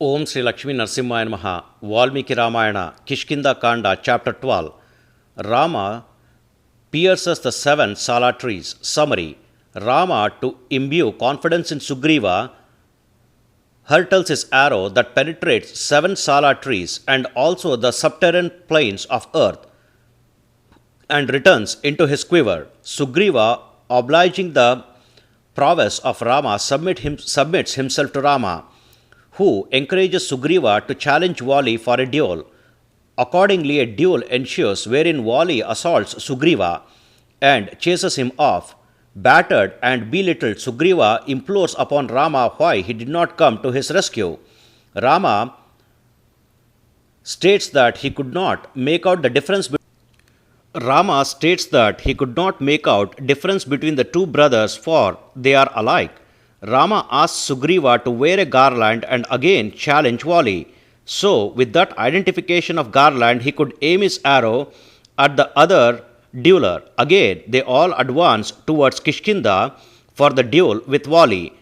Om Sri Lakshmi Narsimhaya Namaha, Valmiki Ramayana, Kishkinda Kanda, Chapter 12. Rama pierces the 7 Sala trees. Summary. Rama, to imbue confidence in Sugreeva, hurtles his arrow that penetrates 7 Sala trees and also the subterranean plains of earth and returns into his quiver. Sugreeva, obliging the prowess of Rama, submits himself to Rama, who encourages Sugreeva to challenge Vali for a duel. Accordingly, a duel ensues wherein Vali assaults Sugreeva and chases him off. Battered and belittled, Sugreeva implores upon Rama why he did not come to his rescue. Rama states that he could not make out difference between the two brothers, for they are alike. Rama asks Sugreeva to wear a garland and again challenge Vali. So, with that identification of garland, he could aim his arrow at the other dueller. Again, they all advance towards Kishkindha for the duel with Vali.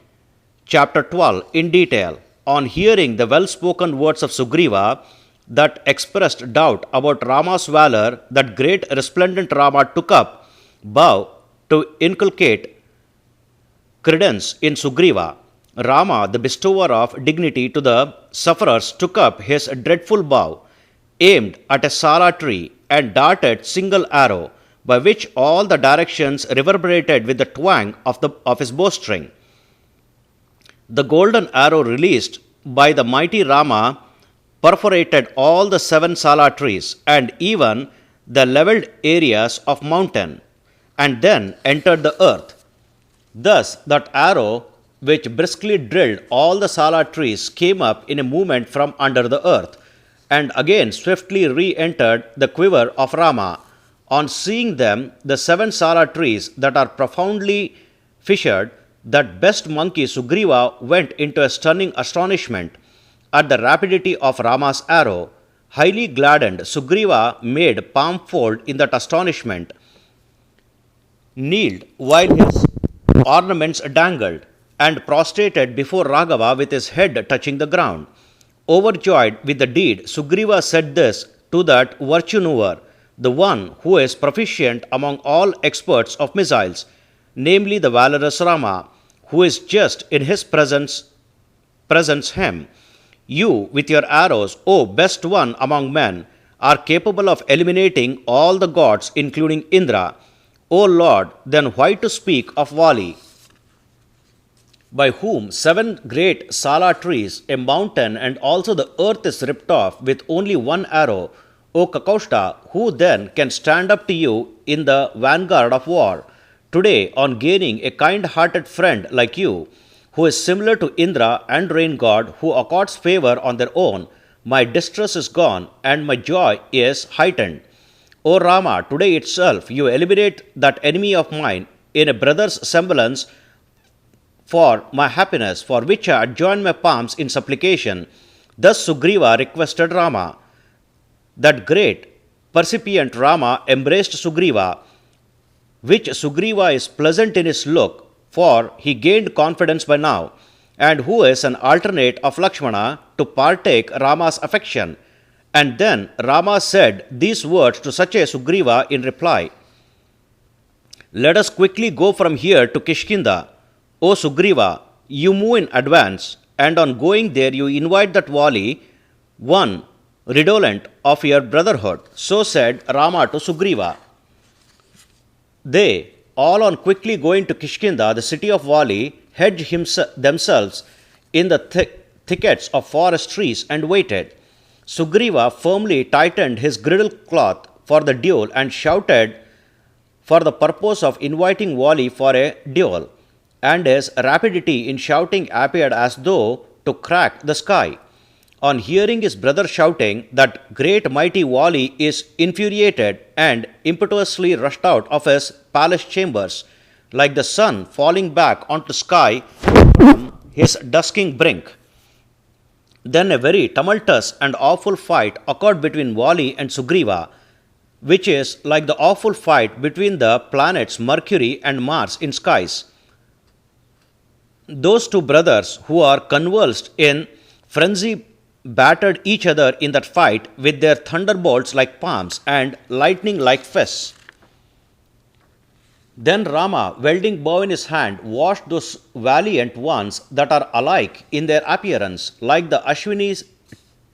Chapter 12 in detail. On hearing the well-spoken words of Sugreeva that expressed doubt about Rama's valor, that great resplendent Rama took up bow to inculcate credence in Sugreeva. Rama, the bestower of dignity to the sufferers, took up his dreadful bow, aimed at a Sala tree, and darted single arrow, by which all the directions reverberated with the twang of his bowstring. The golden arrow released by the mighty Rama perforated all the 7 Sala trees and even the levelled areas of mountain, and then entered the earth. Thus, that arrow which briskly drilled all the Sala trees came up in a movement from under the earth, and again swiftly re-entered the quiver of Rama. On seeing them, the 7 Sala trees that are profoundly fissured, that best monkey Sugreeva went into a stunning astonishment at the rapidity of Rama's arrow. Highly gladdened, Sugreeva made palm fold in that astonishment, kneeled while his ornaments dangled, and prostrated before Raghava with his head touching the ground. Overjoyed with the deed, Sugreeva said this to that virtue knower, the one who is proficient among all experts of missiles, namely the valorous Rama, who is just in his presence him. You, with your arrows, O best one among men, are capable of eliminating all the gods, including Indra. O Lord, then why to speak of Vali, by whom 7 great Sala trees, a mountain, and also the earth is ripped off with only one arrow? O Kakaushta, who then can stand up to you in the vanguard of war? Today, on gaining a kind-hearted friend like you, who is similar to Indra and rain god, who accords favor on their own, my distress is gone and my joy is heightened. O Rama, today itself you eliminate that enemy of mine in a brother's semblance for my happiness, for which I join my palms in supplication. Thus Sugreeva requested Rama. That great, percipient Rama embraced Sugreeva, which Sugreeva is pleasant in his look, for he gained confidence by now, and who is an alternate of Lakshmana to partake Rama's affection. And then Rama said these words to such a Sugreeva in reply. Let us quickly go from here to Kishkindha. O Sugreeva, you move in advance, and on going there you invite that Vali, one redolent of your brotherhood. So said Rama to Sugreeva. They, all on quickly going to Kishkindha, the city of Vali, hedged themselves in the thickets of forest trees and waited. Sugreeva firmly tightened his girdle cloth for the duel and shouted for the purpose of inviting Vali for a duel, and his rapidity in shouting appeared as though to crack the sky. On hearing his brother shouting, that great mighty Vali is infuriated and impetuously rushed out of his palace chambers, like the sun falling back onto sky from his dusking brink. Then a very tumultuous and awful fight occurred between Vali and Sugreeva, which is like the awful fight between the planets Mercury and Mars in skies. Those two brothers who are convulsed in Frenzy battered each other in that fight with their thunderbolts like palms and lightning like fists. Then Rama, welding bow in his hand, watched those valiant ones that are alike in their appearance, like the Ashwini's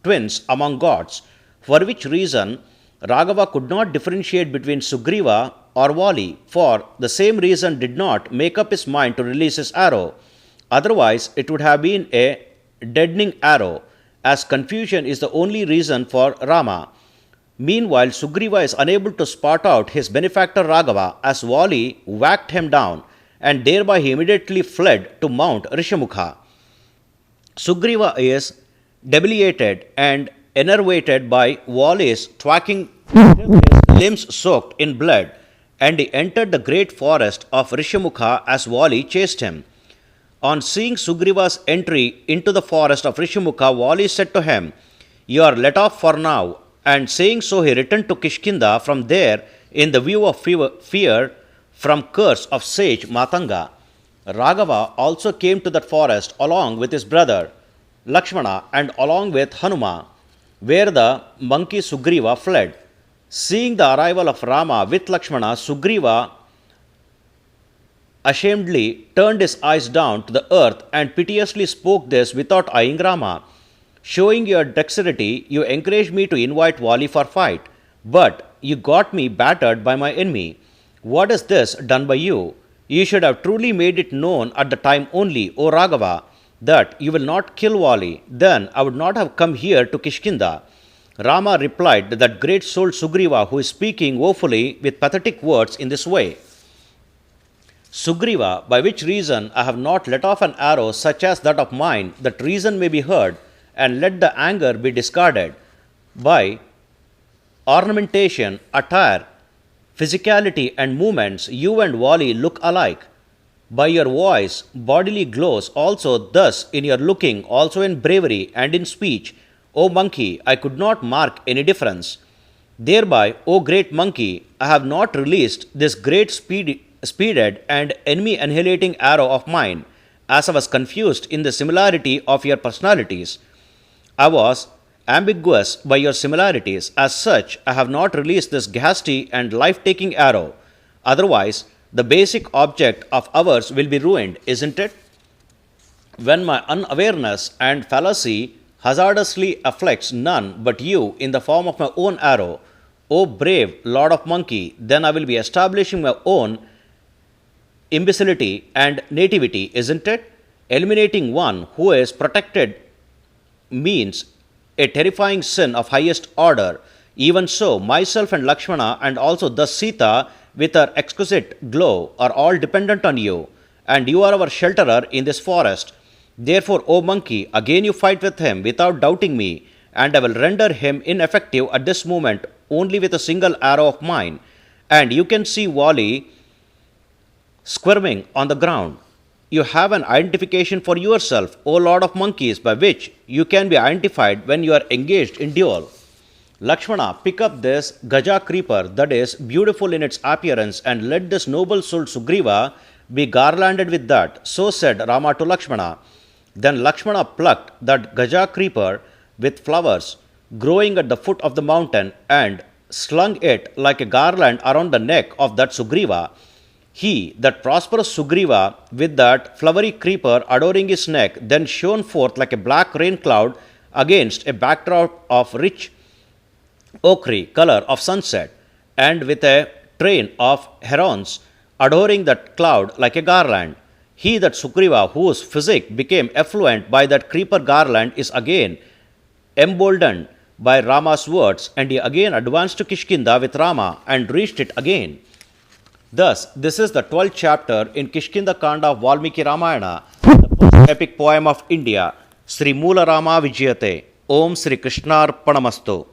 twins among gods, for which reason Raghava could not differentiate between Sugreeva or Vali, for the same reason did not make up his mind to release his arrow. Otherwise, it would have been a deadening arrow, as confusion is the only reason for Rama. Meanwhile, Sugreeva is unable to spot out his benefactor Raghava, as Vali whacked him down, and thereby he immediately fled to Mount Rishamukha. Sugreeva is debilitated and enervated by Vali's thwacking, his limbs soaked in blood, and he entered the great forest of Rishamukha as Vali chased him. On seeing Sugreeva's entry into the forest of Rishamukha, Vali said to him, "You are let off for now." And saying so, he returned to Kishkindha from there in the view of fear from curse of sage Matanga. Raghava also came to that forest along with his brother Lakshmana and along with Hanuma, where the monkey Sugreeva fled. Seeing the arrival of Rama with Lakshmana, Sugreeva ashamedly turned his eyes down to the earth and piteously spoke this without eyeing Rama. "Showing your dexterity, you encouraged me to invite Vali for fight, but you got me battered by my enemy. What is this done by you? You should have truly made it known at the time only, O Raghava, that you will not kill Vali. Then I would not have come here to Kishkindha." Rama replied that great-souled Sugreeva, who is speaking woefully with pathetic words in this way, "Sugreeva, by which reason I have not let off an arrow such as that of mine, that reason may be heard, and let the anger be discarded. By ornamentation, attire, physicality, and movements, you and Vali look alike. By your voice, bodily glows also thus in your looking, also in bravery and in speech. O monkey, I could not mark any difference. Thereby, O great monkey, I have not released this great speeded and enemy-annihilating arrow of mine, as I was confused in the similarity of your personalities. I was ambiguous by your similarities. As such, I have not released this ghastly and life-taking arrow. Otherwise, the basic object of ours will be ruined, isn't it? When my unawareness and fallacy hazardously afflicts none but you in the form of my own arrow, O brave Lord of Monkey, then I will be establishing my own imbecility and nativity, isn't it? Eliminating one who is protected means a terrifying sin of highest order. Even so, myself and Lakshmana and also thus Sita with her exquisite glow are all dependent on you, and you are our shelterer in this forest. Therefore, O monkey, again you fight with him without doubting me, and I will render him ineffective at this moment only with a single arrow of mine. And you can see Vali squirming on the ground. You have an identification for yourself, O Lord of Monkeys, by which you can be identified when you are engaged in duel. Lakshmana, pick up this Gaja creeper that is beautiful in its appearance, and let this noble souled Sugreeva be garlanded with that. So said Rama to Lakshmana. Then Lakshmana plucked that Gaja creeper with flowers growing at the foot of the mountain and slung it like a garland around the neck of that Sugreeva. He, that prosperous Sugreeva, with that flowery creeper adoring his neck, then shone forth like a black rain cloud against a backdrop of rich ochre color of sunset, and with a train of herons adoring that cloud like a garland. He, that Sugreeva, whose physique became effluent by that creeper garland, is again emboldened by Rama's words, and he again advanced to Kishkindha with Rama and reached it again. Thus, this is the 12th chapter in Kishkinda Kanda of Valmiki Ramayana, the first epic poem of India. Sri Moola Rama Vijayate. Om Sri Krishnarpanamastu.